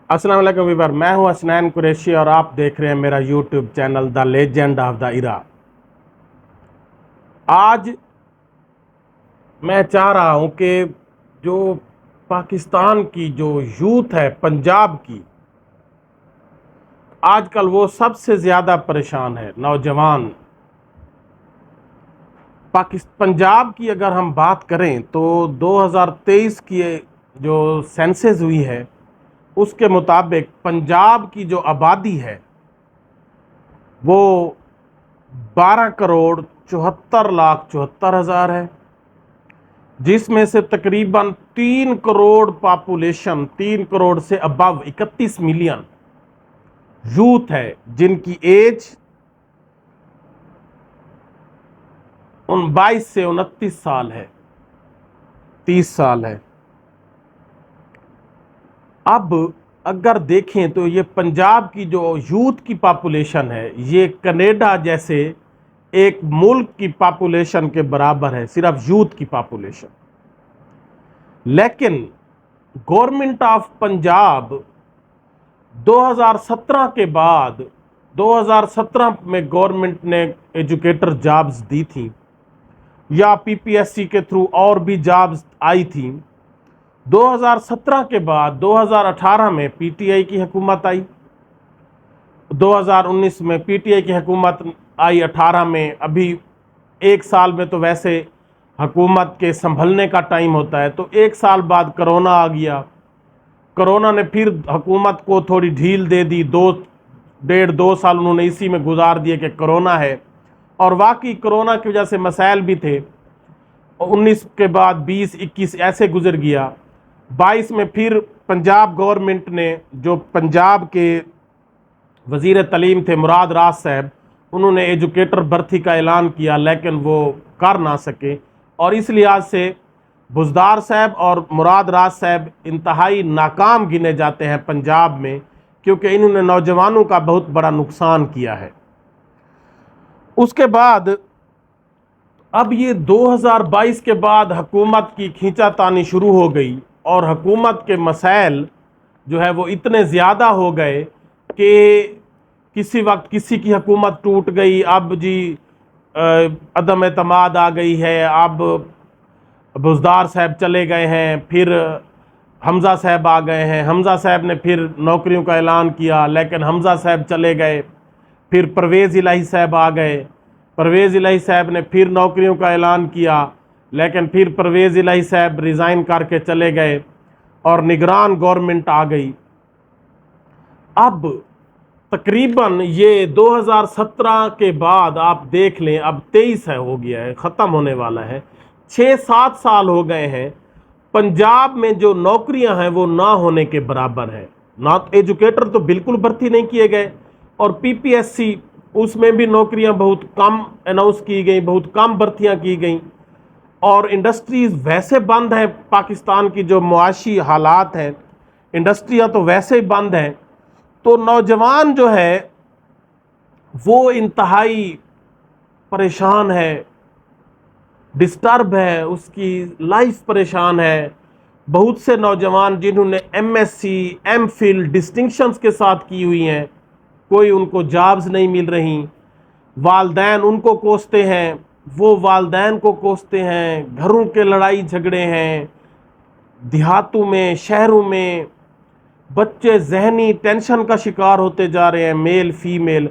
अस्सलाम वालेकुम व्यूअर, मैं हूं हसनैन कुरैशी और आप देख रहे हैं मेरा YouTube channel the legend of the era. आज मैं चाह रहा हूं कि जो पाकिस्तान की जो यूथ है पंजाब की, आजकल वो सबसे ज़्यादा परेशान है। नौजवान पंजाब की अगर हम बात करें तो 2023 की जो सेंसस हुई है उसके मुताबिक पंजाब की जो आबादी है वो 12,74,74,000 है, जिसमें से तकरीबन 3 करोड़ पॉपुलेशन, 3 करोड़ से अबव 31 मिलियन यूथ है जिनकी एज 22 से 29 साल है, 30 साल है। अब अगर देखें तो ये पंजाब की जो यूथ की पॉपुलेशन है ये कनाडा जैसे एक मुल्क की पॉपुलेशन के बराबर है, सिर्फ यूथ की पॉपुलेशन। लेकिन गवर्नमेंट ऑफ पंजाब 2017 के बाद 2017 में गवर्नमेंट ने एजुकेटर जॉब्स दी थी या पीपीएससी के थ्रू और भी जॉब्स आई थी। 2017 के बाद 2018 में पीटीआई की हुकूमत आई, 2019 में पीटीआई की हुकूमत आई, 18 में, अभी एक साल में तो वैसे हुकूमत के संभलने का टाइम होता है, तो एक साल बाद कोरोना आ गया। कोरोना ने फिर हुकूमत को थोड़ी ढील दे दी, 2 साल उन्होंने इसी में गुजार दिए कि कोरोना है, और वाकई कोरोना की वजह से मसाइल भी थे। 19 के बाद 20, 21 ऐसे गुजर गया। 22 में फिर पंजाब गवर्नमेंट ने, जो पंजाब के वज़ीर तालीम थे मुराद राज साहब, उन्होंने एजुकेटर भर्ती का ऐलान किया, लेकिन वो कर ना सके, और इस लिहाज से बुज़दार साहब और मुराद राज साहब इंतहाई नाकाम गिने जाते हैं पंजाब में, क्योंकि इन्होंने नौजवानों का बहुत बड़ा नुकसान किया है। उसके बाद अब ये 2022 के बाद हुकूमत की खींचातानी शुरू हो गई और हुकूमत के मसाइल जो है वो इतने ज़्यादा हो गए कि किसी वक्त किसी की हुकूमत टूट गई, अब जी अदम एतमाद आ गई है, अब बुज़दार साहब चले गए हैं, फिर हमज़ा साहब आ गए हैं, हमज़ा साहब ने फिर नौकरियों का ऐलान किया, लेकिन हमज़ा साहब चले गए, फिर परवेज़ इलाही साहब आ गए, परवेज़ इलाही साहब ने फिर नौकरियों का ऐलान किया, लेकिन फिर परवेज़ इलाही साहब रिज़ाइन करके चले गए और निगरान गवर्नमेंट आ गई। अब तकरीबन ये 2017 के बाद आप देख लें, अब 23 है, हो गया है, ख़त्म होने वाला है, 6-7 साल हो गए हैं। पंजाब में जो नौकरियां हैं वो ना होने के बराबर है। ना एजुकेटर तो बिल्कुल भर्ती नहीं किए गए, और पीपीएससी उसमें भी नौकरियां बहुत कम अनाउंस की गई, बहुत कम भर्तियां की गई, और इंडस्ट्रीज़ वैसे बंद हैं। पाकिस्तान की जो मुआशी हालात हैं, इंडस्ट्रियां तो वैसे ही बंद हैं, तो नौजवान जो है वो इंतहाई परेशान है, डिस्टर्ब है, उसकी लाइफ परेशान है। बहुत से नौजवान जिन्होंने एमएससी, एमफिल डिस्टिंक्शंस के साथ की हुई हैं, कोई उनको जॉब्स नहीं मिल रही, वालदैन उनको कोसते हैं, वो वालदैन को कोसते हैं, घरों के लड़ाई झगड़े हैं, देहातों में, शहरों में बच्चे जहनी टेंशन का शिकार होते जा रहे हैं, मेल फीमेल।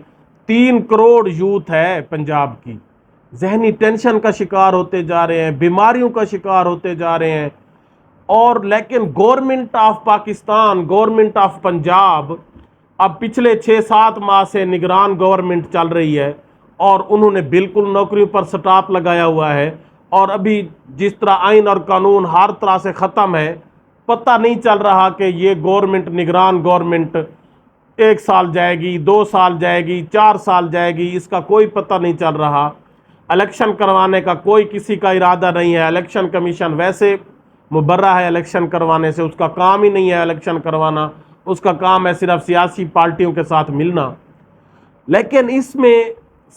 3 करोड़ यूथ है पंजाब की, जहनी टेंशन का शिकार होते जा रहे हैं, बीमारियों का शिकार होते जा रहे हैं। और लेकिन government of Pakistan, government of Punjab अब पिछले 6-7 माह से निगरान गवर्नमेंट चल रही है, और उन्होंने बिल्कुल नौकरियों पर स्टॉप लगाया हुआ है, और अभी जिस तरह आइन और कानून हर तरह से ख़त्म है, पता नहीं चल रहा कि ये गवर्नमेंट, निगरान गवर्नमेंट 1 साल जाएगी, 2 साल जाएगी, 4 साल जाएगी, इसका कोई पता नहीं चल रहा। इलेक्शन करवाने का कोई किसी का इरादा नहीं है। इलेक्शन कमीशन वैसे मुबर्रा है इलेक्शन करवाने से, उसका काम ही नहीं है इलेक्शन करवाना, उसका काम है सिर्फ सियासी पार्टियों के साथ मिलना। लेकिन इसमें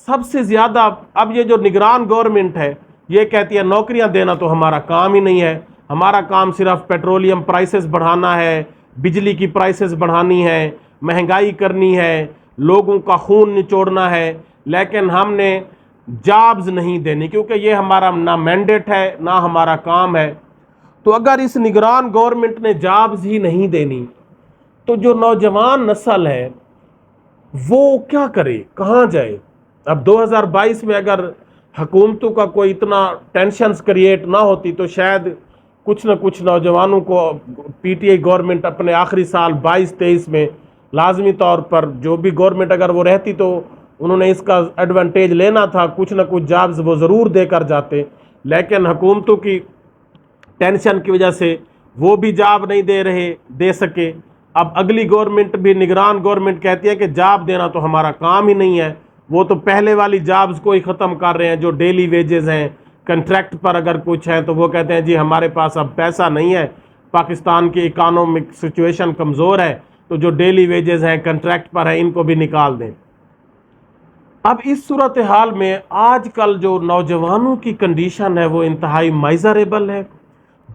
सबसे ज़्यादा अब ये जो निगरान गवर्नमेंट है ये कहती है नौकरियां देना तो हमारा काम ही नहीं है, हमारा काम सिर्फ पेट्रोलियम प्राइसेस बढ़ाना है, बिजली की प्राइसेस बढ़ानी है, महंगाई करनी है, लोगों का खून निचोड़ना है, लेकिन हमने जॉब्स नहीं देनी, क्योंकि ये हमारा ना मैंडेट है ना हमारा काम है। तो अगर इस निगरान गवर्नमेंट ने जॉब्स ही नहीं देनी तो जो नौजवान नस्ल है वो क्या करे, कहाँ जाए? अब 2022 में अगर हुकूमतों का कोई इतना टेंशन्स क्रिएट ना होती तो शायद कुछ न कुछ नौजवानों को पीटीआई गवर्नमेंट अपने आखिरी साल 22-23 में लाजमी तौर पर, जो भी गवर्नमेंट अगर वो रहती तो उन्होंने इसका एडवांटेज लेना था, कुछ न कुछ जॉब्स वो ज़रूर देकर जाते, लेकिन हुकूमतों की टेंशन की वजह से वो भी जॉब नहीं दे सके। अब अगली गवर्नमेंट भी, निगरान गवर्नमेंट कहती है कि जॉब देना तो हमारा काम ही नहीं है, वो तो पहले वाली जॉब्स को ही ख़त्म कर रहे हैं, जो डेली वेजेस हैं, कंट्रैक्ट पर अगर कुछ है तो वो कहते हैं जी हमारे पास अब पैसा नहीं है, पाकिस्तान की इकोनॉमिक सिचुएशन कमज़ोर है, तो जो डेली वेजेस हैं, कंट्रैक्ट पर है, इनको भी निकाल दें। अब इस सूरत हाल में आजकल जो नौजवानों की कंडीशन है वो इंतहाई माइजरेबल है।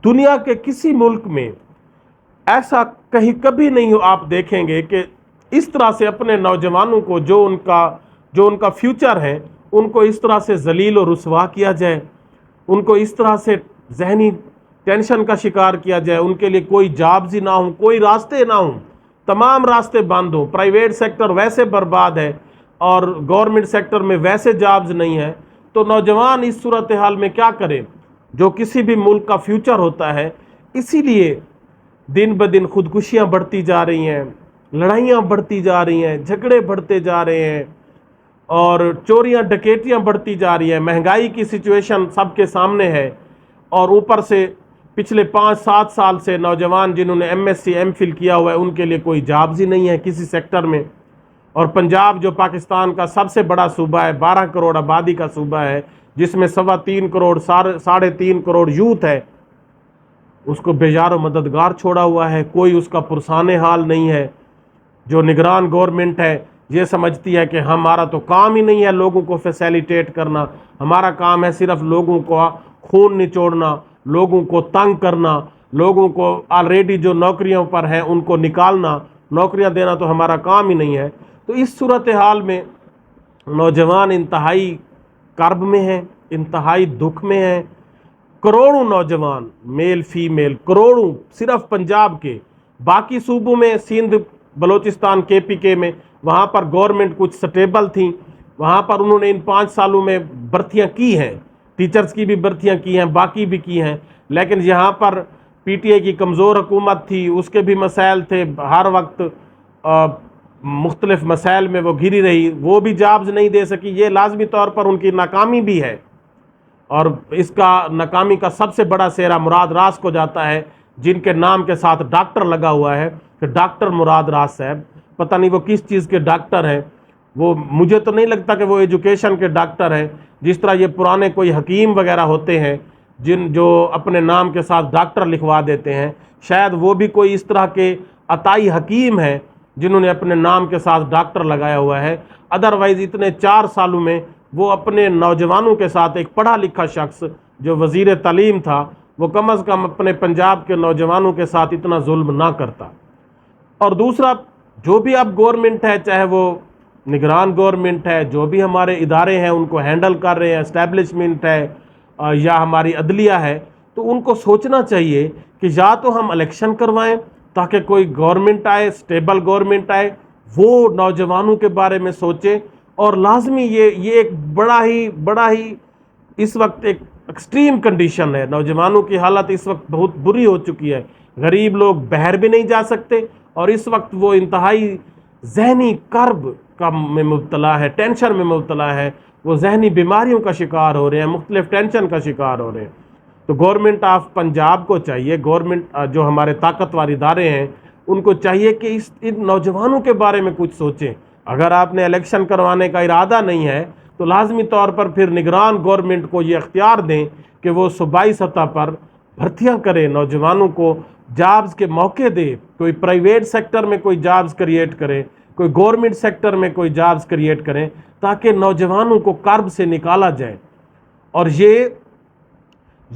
दुनिया के किसी मुल्क में ऐसा कहीं कभी नहीं आप देखेंगे कि इस तरह से अपने नौजवानों को, जो उनका फ्यूचर है, उनको इस तरह से जलील और रुसवा किया जाए, उनको इस तरह से जहनी टेंशन का शिकार किया जाए, उनके लिए कोई जॉब्स ही ना हो, कोई रास्ते ना हो, तमाम रास्ते बंद हो, प्राइवेट सेक्टर वैसे बर्बाद है और गवर्नमेंट सेक्टर में वैसे जॉब्स नहीं है, तो नौजवान इस सूरत हाल में क्या करे जो किसी भी मुल्क का फ्यूचर होता है। इसीलिए दिन ब दिन खुदकुशियाँ बढ़ती जा रही हैं, लड़ाइयाँ बढ़ती जा रही हैं, झगड़े बढ़ते जा रहे हैं और चोरियाँ डकैतियाँ बढ़ती जा रही हैं। महंगाई की सिचुएशन सबके सामने है और ऊपर से पिछले 5-7 साल से नौजवान जिन्होंने MSc MPhil किया हुआ है उनके लिए कोई जॉब्स ही नहीं है किसी सेक्टर में। और पंजाब जो पाकिस्तान का सबसे बड़ा सूबा है, 12 करोड़ आबादी का सूबा है, जिसमें 3.25 करोड़ 3.5 करोड़ यूथ है, उसको बेजार मददगार छोड़ा हुआ है, कोई उसका पुरसाने हाल नहीं है। जो निगरान गवर्नमेंट है ये समझती है कि हमारा तो काम ही नहीं है लोगों को फैसिलिटेट करना, हमारा काम है सिर्फ लोगों को खून निचोड़ना, लोगों को तंग करना, लोगों को ऑलरेडी जो नौकरियों पर हैं उनको निकालना, नौकरियां देना तो हमारा काम ही नहीं है। तो इस सूरत हाल में नौजवान इंतहाई कर्ब में हैं, इंतहाई दुख में हैं। करोड़ों नौजवान, मेल फीमेल करोड़ों, सिर्फ पंजाब के, बाकी सूबों में सिंध बलोचिस्तान KPK में वहाँ पर गवर्नमेंट कुछ स्टेबल थी, वहाँ पर उन्होंने इन 5 सालों में भर्तियाँ की हैं, टीचर्स की भी भर्तियाँ की हैं, बाकी भी की हैं, लेकिन यहाँ पर PTI की कमज़ोर हुकूमत थी, उसके भी मसाइल थे, हर वक्त मुख्तलिफ मसाइल में वो घिरी रही, वो भी जॉब्स नहीं दे सकी। ये लाजमी तौर पर उनकी नाकामी भी है और इसका नाकामी का सबसे बड़ा सेहरा मुराद रास को जाता है, जिनके नाम के साथ डॉक्टर लगा हुआ है कि डॉक्टर मुराद रास साहब। पता नहीं वो किस चीज़ के डॉक्टर हैं, वो मुझे तो नहीं लगता कि वो एजुकेशन के डॉक्टर हैं। जिस तरह ये पुराने कोई हकीम वगैरह होते हैं जो अपने नाम के साथ डॉक्टर लिखवा देते हैं, शायद वो भी कोई इस तरह के अताई हकीम हैं जिन्होंने अपने नाम के साथ डॉक्टर लगाया हुआ है। अदरवाइज़ इतने 4 सालों में वो अपने नौजवानों के साथ, एक पढ़ा लिखा शख्स जो वज़ीर तालीम था, वो कम अज़ कम अपने पंजाब के नौजवानों के साथ इतना जुल्म ना करता। और दूसरा, जो भी अब गवर्नमेंट है, चाहे वो निगरान गवर्नमेंट है, जो भी हमारे इदारे हैं उनको हैंडल कर रहे हैं, एस्टेब्लिशमेंट है या हमारी अदलिया है, तो उनको सोचना चाहिए कि या तो हम इलेक्शन करवाएं ताकि कोई गवर्नमेंट आए, स्टेबल गवर्नमेंट आए, वो नौजवानों के बारे में सोचे। और लाजमी ये एक बड़ा ही इस वक्त एक एक्सट्रीम कंडीशन है, नौजवानों की हालत इस वक्त बहुत बुरी हो चुकी है। गरीब लोग बाहर भी नहीं जा सकते और इस वक्त वो इंतहाई जहनी कर्ब में मुब्तला है, टेंशन में मुब्तला है, वो जहनी बीमारियों का शिकार हो रहे हैं, मुख्तलिफ टेंशन का शिकार हो रहे हैं। तो गवर्नमेंट ऑफ पंजाब को चाहिए, गवर्नमेंट जो हमारे ताकतवर इदारे हैं उनको चाहिए कि इन नौजवानों के बारे में कुछ सोचें। अगर आपने इलेक्शन करवाने का इरादा नहीं है तो लाजमी तौर पर फिर निगरान गवर्नमेंट को ये अख्तियार दें कि वो सूबाई सतह पर भर्तियाँ करे, नौजवानों को जॉब्स के मौके दे, कोई प्राइवेट सेक्टर में कोई जॉब्स क्रिएट करे, कोई गवर्नमेंट सेक्टर में कोई जॉब्स क्रिएट करें, ताकि नौजवानों को कर्ब से निकाला जाए। और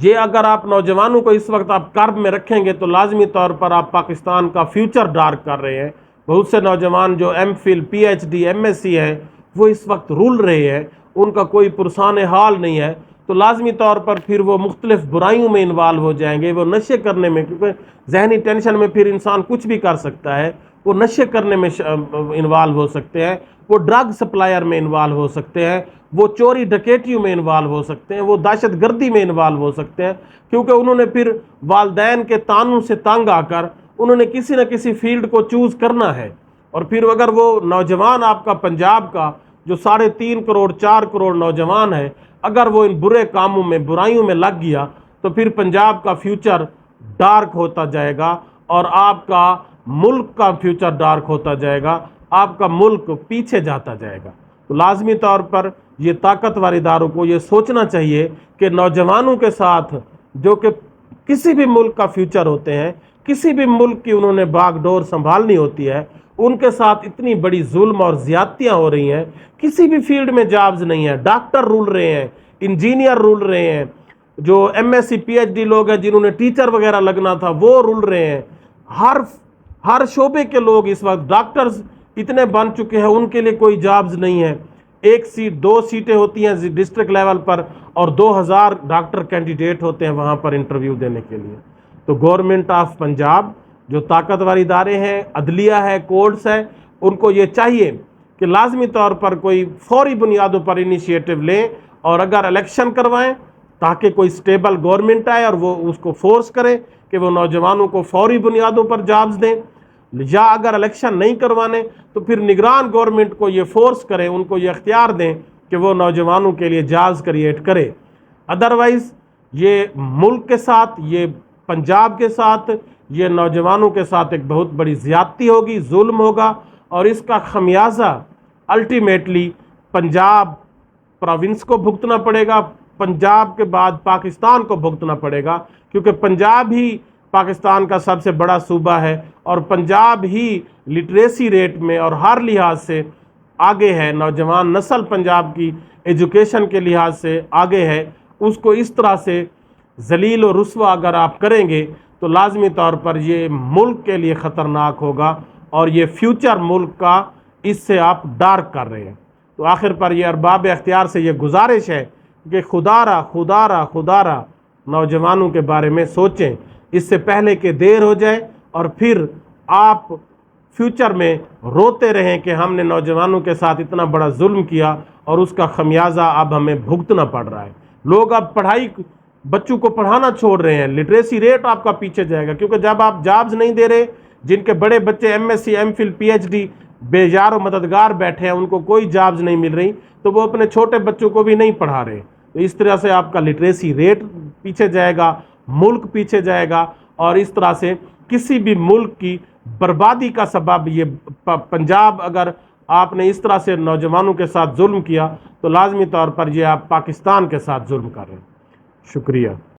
یہ اگر آپ نوجوانوں کو اس وقت آپ کرب میں رکھیں گے تو لازمی طور پر آپ پاکستان کا فیوچر ڈارک کر رہے ہیں۔ بہت سے نوجوان جو M Phil P H D M S C ہے وہ اس وقت رول رہے ہیں، ان کا کوئی پرسان حال نہیں ہے، تو لازمی طور پر پھر وہ مختلف برائیوں میں انوالو ہو جائیں گے، وہ نشے کرنے میں، کیونکہ ذہنی ٹینشن میں پھر انسان کچھ بھی کر سکتا ہے، وہ نشے کرنے میں انوالو ہو سکتے ہیں، وہ ڈرگ سپلائر میں انوالو ہو سکتے ہیں، وہ چوری ڈکیتیوں میں انوالو ہو سکتے ہیں، وہ دہشت گردی میں انوالو ہو سکتے ہیں، کیونکہ انہوں نے پھر والدین کے تانوں سے تنگ آ کر انہوں نے کسی نہ کسی فیلڈ کو چوز کرنا ہے۔ اور پھر اگر وہ نوجوان آپ کا پنجاب کا جو 3.5 کروڑ 4 کروڑ نوجوان ہے، اگر وہ ان برے کاموں میں برائیوں میں لگ گیا تو پھر پنجاب کا فیوچر ڈارک ہوتا جائے گا، اور آپ کا ملک کا فیوچر ڈارک ہوتا جائے گا، آپ کا ملک پیچھے جاتا جائے گا۔ تو لازمی طور پر یہ طاقتور اداروں کو یہ سوچنا چاہیے کہ نوجوانوں کے ساتھ جو کہ کسی بھی ملک کا فیوچر ہوتے ہیں، کسی بھی ملک کی انہوں نے باغ ڈور سنبھالنی ہوتی ہے، ان کے ساتھ اتنی بڑی ظلم اور زیادتیاں ہو رہی ہیں، کسی بھی فیلڈ میں جابز نہیں ہے، ڈاکٹر رول رہے ہیں، انجینئر رول رہے ہیں، جو M S C P H D لوگ ہیں جنہوں نے ٹیچر وغیرہ لگنا تھا وہ رول رہے ہیں، ہر شعبے کے لوگ اس وقت ڈاکٹرز اتنے بن چکے ہیں، ان کے لیے کوئی جابز نہیں ہے، 1 سیٹ 2 سیٹیں ہوتی ہیں ڈسٹرکٹ لیول پر اور 2000 ڈاکٹر کینڈیڈیٹ ہوتے ہیں وہاں پر انٹرویو دینے کے لیے۔ تو گورنمنٹ آف پنجاب جو طاقتور ادارے ہیں، عدلیہ ہے، کورٹس ہے، ان کو یہ چاہیے کہ لازمی طور پر کوئی فوری بنیادوں پر انیشیٹو لیں اور اگر الیکشن کروائیں تاکہ کوئی سٹیبل گورنمنٹ آئے اور وہ اس کو فورس کرے کہ وہ نوجوانوں کو فوری بنیادوں پر جابز دیں، یا اگر الیکشن نہیں کروانے تو پھر نگران گورنمنٹ کو یہ فورس کریں، ان کو یہ اختیار دیں کہ وہ نوجوانوں کے لیے جابز کریٹ کرے۔ ادروائز یہ ملک کے ساتھ، یہ پنجاب کے ساتھ، یہ نوجوانوں کے ساتھ ایک بہت بڑی زیادتی ہوگی، ظلم ہوگا، اور اس کا خمیازہ الٹیمیٹلی پنجاب پروونس کو بھگتنا پڑے گا، پنجاب کے بعد پاکستان کو بھگتنا پڑے گا، کیونکہ پنجاب ہی پاکستان کا سب سے بڑا صوبہ ہے اور پنجاب ہی لٹریسی ریٹ میں اور ہر لحاظ سے آگے ہے، نوجوان نسل پنجاب کی ایجوکیشن کے لحاظ سے آگے ہے۔ اس کو اس طرح سے ذلیل و رسوا اگر آپ کریں گے تو لازمی طور پر یہ ملک کے لیے خطرناک ہوگا، اور یہ فیوچر ملک کا اس سے آپ ڈارک کر رہے ہیں۔ تو آخر پر یہ ارباب اختیار سے یہ گزارش ہے کہ خدا را نوجوانوں کے بارے میں سوچیں، اس سے پہلے کہ دیر ہو جائے اور پھر آپ فیوچر میں روتے رہیں کہ ہم نے نوجوانوں کے ساتھ اتنا بڑا ظلم کیا اور اس کا خمیازہ اب ہمیں بھگتنا پڑ رہا ہے۔ لوگ اب بچوں کو پڑھانا چھوڑ رہے ہیں، لٹریسی ریٹ آپ کا پیچھے جائے گا، کیونکہ جب آپ جابز نہیں دے رہے، جن کے بڑے بچے M S C M Phil P H D بے یار و مددگار بیٹھے ہیں، ان کو کوئی جابز نہیں مل رہی، تو وہ اپنے چھوٹے بچوں کو بھی نہیں پڑھا رہے، تو اس طرح سے آپ کا لٹریسی ریٹ پیچھے جائے گا، ملک پیچھے جائے گا، اور اس طرح سے کسی بھی ملک کی بربادی کا سبب یہ پنجاب، اگر آپ نے اس طرح سے نوجوانوں کے ساتھ ظلم کیا تو لازمی طور پر یہ آپ پاکستان کے ساتھ ظلم کر رہے ہیں۔ شکریہ۔